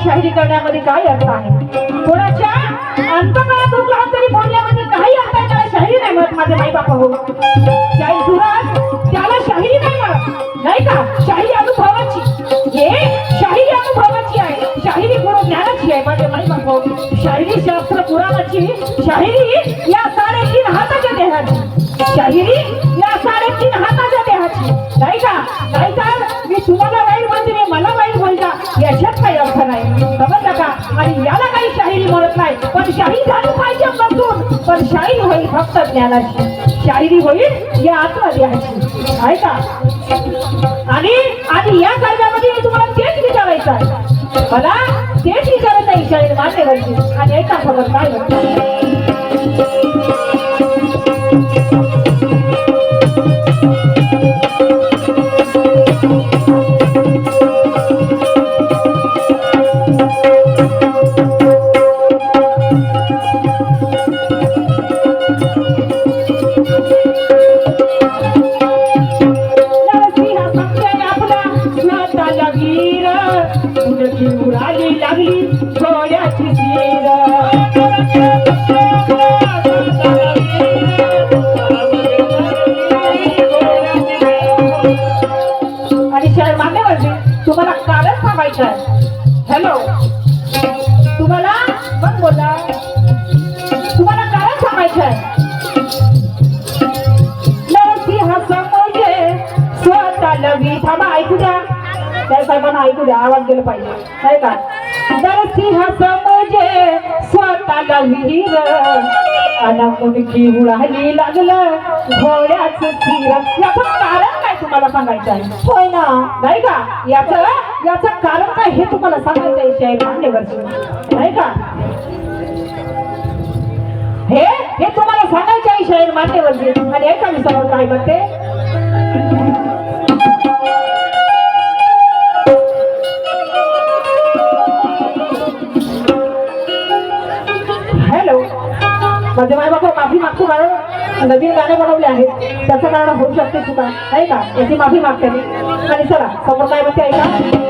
शाहिरी करण्यामध्ये काय अर्थ आहे? कोणाच्या अंतकाळात दुःख लावून तरी बोलण्यामध्ये काही अर्थ आहे? त्याला शाहिरी नाही म्हणत माझे माई बापा हो. शाहीर सुराज त्याला शाहिरी नाही म्हणत, नाही का? शाहिरी अनुभवाची, हे शाहिरी अनुभवाची आहे, शाहिरी पूर्ण ज्ञानाची आहे माझे माई बापा हो. शाहिरी शास्त्र पुराणाची, शाहिरी या 3.5 हाताच्या देहाची, शाहिरी या 3.5 हाताच्या देहाची, नाही का? नाही तर मी तुम्हाला वाईट म्हणते, मी मला वाईट बोलता, याच्यात काही अर्थ नाही, समजलं का? आणि याला काही शाहिरी म्हणत नाही. पण शाहिरी झाली पाहिजे बसून, पण शाहिरी होईल फक्त ज्ञानाची, शाहिरी होईल या आत्मदेहाची, आहे का? आणि या कायद्यामध्ये मी तुम्हाला तेच विचारायचं आहे, मला तेच विचारायचं आहे शाहिरी मान्यवरची. आणि एका खबर काय म्हणतो तुम्हाला कारण सांगायचं आहे. हॅलो, तुम्हाला पण बोला, तुम्हाला कारण सांगायचं आहे. नरसिंह समजे स्वतःला थांबा, ऐकू द्या, त्या साहेबांना ऐकू द्या, आवाज गेला पाहिजे, नाही का? नरसिंह समजे स्वतःला वीर, आणि मुलगी उडाली लागलं घोड्याचं तीर. याचं कारण काय तुम्हाला सांगायचं आहे? होय ना, नाही का? याचं कारण काय हे तुम्हाला सांगायचं आहे शाहीर मान्यवरची, नाही का? हे तुम्हाला सांगायचं आहे शाहीर मान्यवरची. आणि एका विषयावर काय करते, हॅलो, माझे माय बाबा माफी मागतो, कारण नवीन गाणे बनवले आहेत, त्याचं कारण होऊ शकते चुका, नाही का? याची माफी मागते मी. आणि चला समोर काय म्हणते ऐका.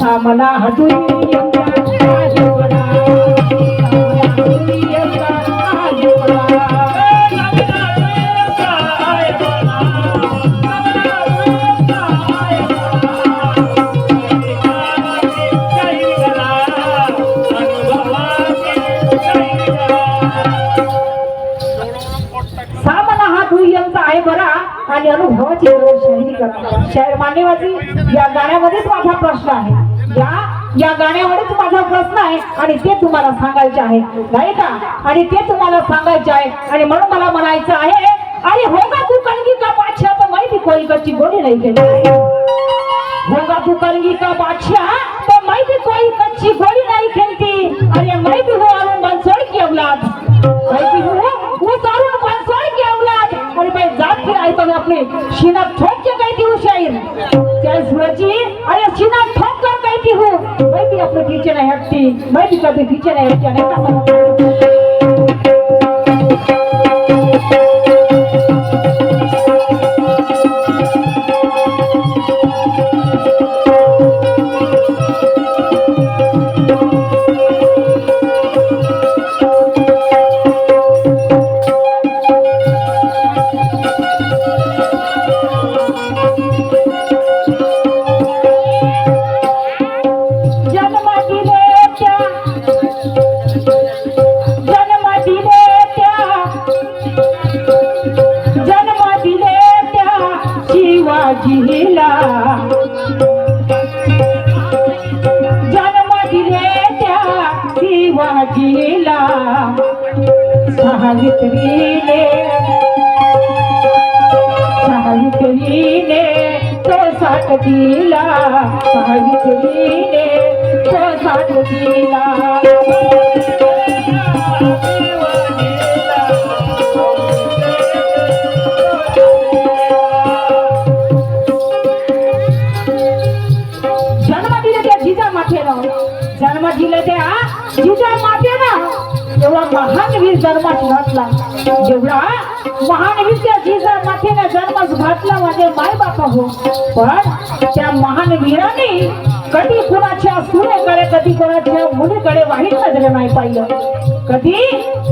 सामना हटुरी आहे बरा. आणि अनुभवाची शाहिरी करा. शाहीर मान्यवाची या गाण्यामध्येच माझा प्रश्न आहे, या गाण्यामध्येच माझा प्रश्न आहे आणि ते तुम्हाला सांगायचे आहे, नाही का? आणि ते तुम्हाला सांगायचे आहे. आणि म्हणून मला म्हणायचं आहे, अरे होगा तू कलगी का बादशाह, तर माहिती कोई कच्ची गोडी नाही केली. होगा तू कलगी का बादशाह, तो माहिती कोई कच्ची गोडी नहीं खेलती. अरे मैं भी हूँ अरुण बंसोड़ की औलाद, मैं भी हूँ उस अरुण बंसोड़ की औलाद. अरे भाई जात फिर आई तो मैं अपने सीना ठोक के कहती हूँ शायर, क्या सूरजी अरे सीना ठोक कर कहती हूँ मैं भी अपने पीछे नहीं हटती, मैं भी कभी पीछे नहीं हटती। सावित्रीने तो साथ दिला, सावित्रीने तो साथ दिला। जन्म दिले त्या जिजा मातेनं, जन्म दिले त्या जिजा मातेनं एवढा महान वीर जन्मास घातला, जेवढा महान वीर त्या जिजा मातेनं जन्मास घातला माझे माय बापा हो। पण त्या महान वीराने कधी कुणाच्या सुनेकडे कधी कुणाच्या मुलीकडे वाईट नजरे नाही पाहिलं, कधी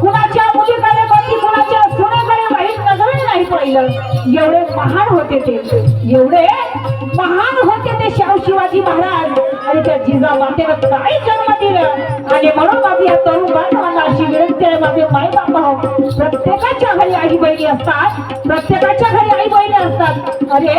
कुणाच्या मुलीकडे कधी कुणाच्या सुनेकडे वाईट नजरे नाही पाहिलं। एवढे महान होते ते, एवढे महान होते ते शाहू शिवाजी महाराज। आणि त्या जिजा मातेनं काय जन्म दिलं, आणि म्हणून माझी या तरुण बांधवांना अशी विनंती आहे माझे माय बापा हो, प्रत्येकाच्या घरी आई बहिणी असतात, प्रत्येकाच्या घरी आई बहिणी असतात। अरे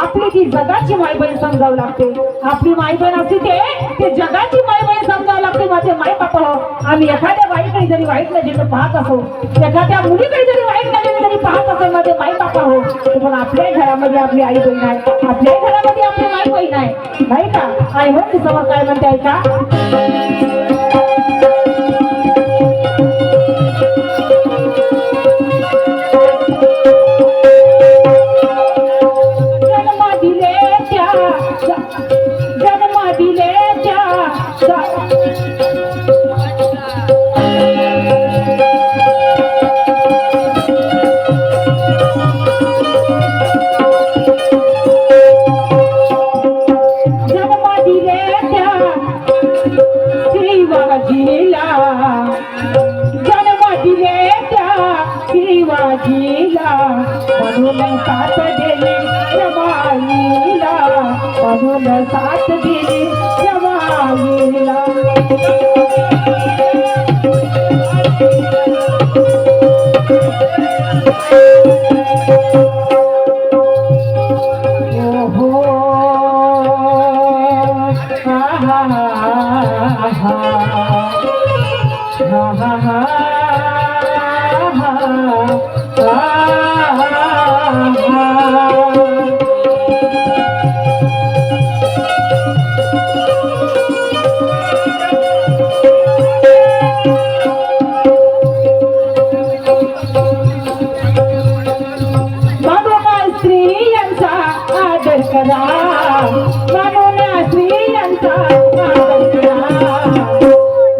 आपली ती जगाची माय बहीण समजावं लागते, आपली माय बहीण असते ते जगाची माय बहीण समजावं लागते माझे माय बापा हो। आम्ही एखाद्या बाईकडे जरी वाईट नजरेने पाहत असो, एखाद्या मुलीकडे जरी वाईट नजरेने जरी पाहत असो माझे माय बापा हो, पण आपल्या घरामध्ये आपली आई बहीण आहे, आपल्या घरामध्ये आपली माय बहीण आहे, नाही का? आई हो ती समोर काय म्हणते ऐका, साथ दिली रमाईला, म्हणून साथ दिली रमाईला। ओहो हा हा हा हा हा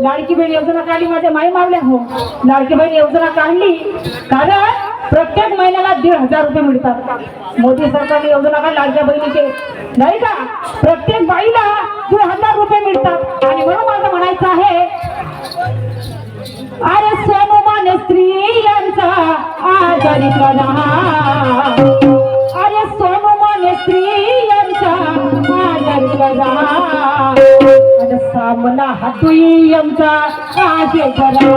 लाडकी बहीण योजना काढली माझ्या माई मावल्या हो, लाडकी बहीण योजना काढली कारण प्रत्येक महिन्याला 1,500 रुपये मिळतात। मोदी सरकारने योजना काढली लाडक्या बहिणीचे, नाही का? प्रत्येक बाईला 1,500 रुपये मिळतात। आणि म्हणून माझं म्हणायचं आहे, अरे स्वाभिमान स्त्रियांचा आदर करा, अरे स्वाभिमान स्त्रियांचा आदर करा, आणि सामना हातुयमचा आदर करा।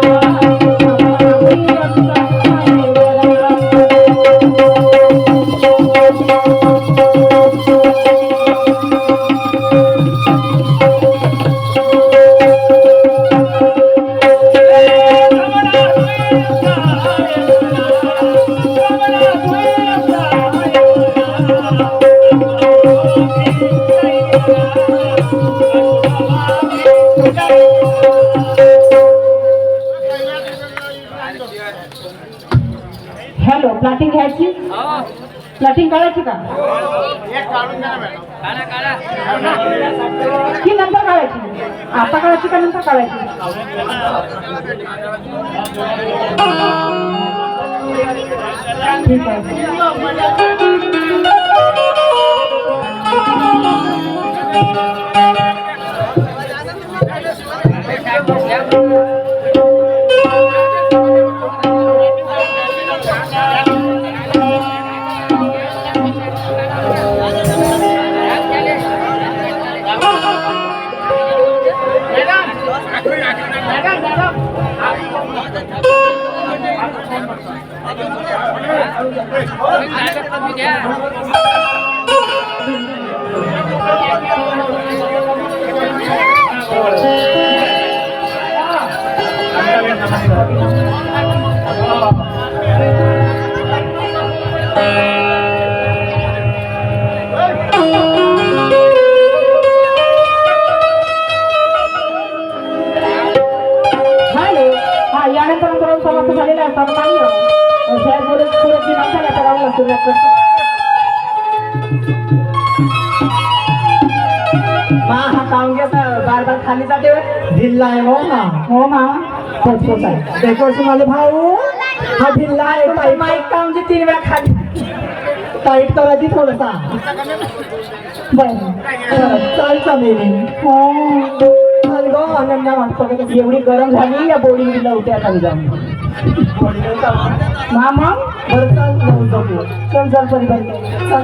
हॅलो, प्लॅटिंग घ्यायची, प्लॅटिंग करायची का? की नंतर काढायची? आता काढायची का नंतर काढायची? ठीक आहे. यानंतर समाप्त झालेला असतात सुरुवात करतो. हा कांग्याचा बार खाली जाते ढिल्ला आहे. हो मा तोच आहे. देखो माझे भाऊ हा ढिल्ला आहे. माईक कांगे 3 वेळा खाली टाईट करायची थोडासा. बरं चालचा मेरी हो गो आनंद वाटतो. एवढी गरम झाली या बोर्डिंग दिला उठ्या खाली जाऊन मामा. बरं चाल जाऊ. चल चल परिवार चल.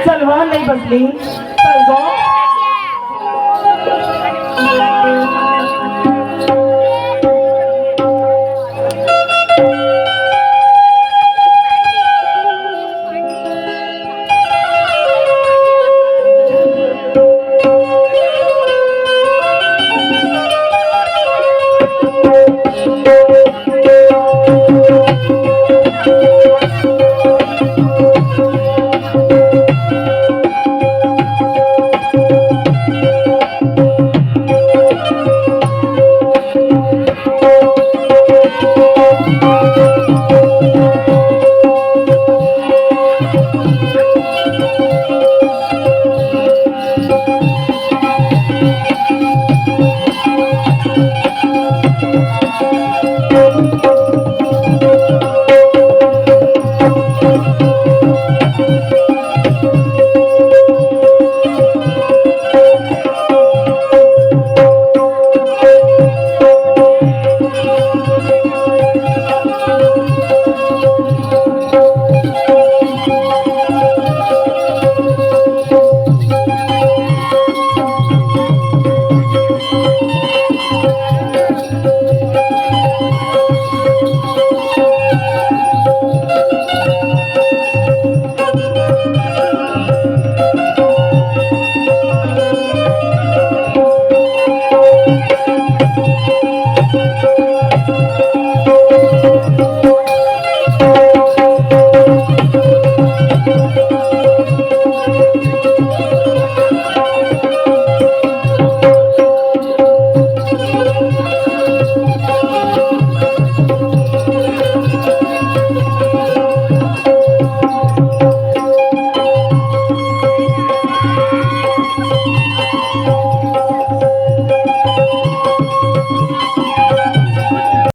चल वाहन नाही बसली.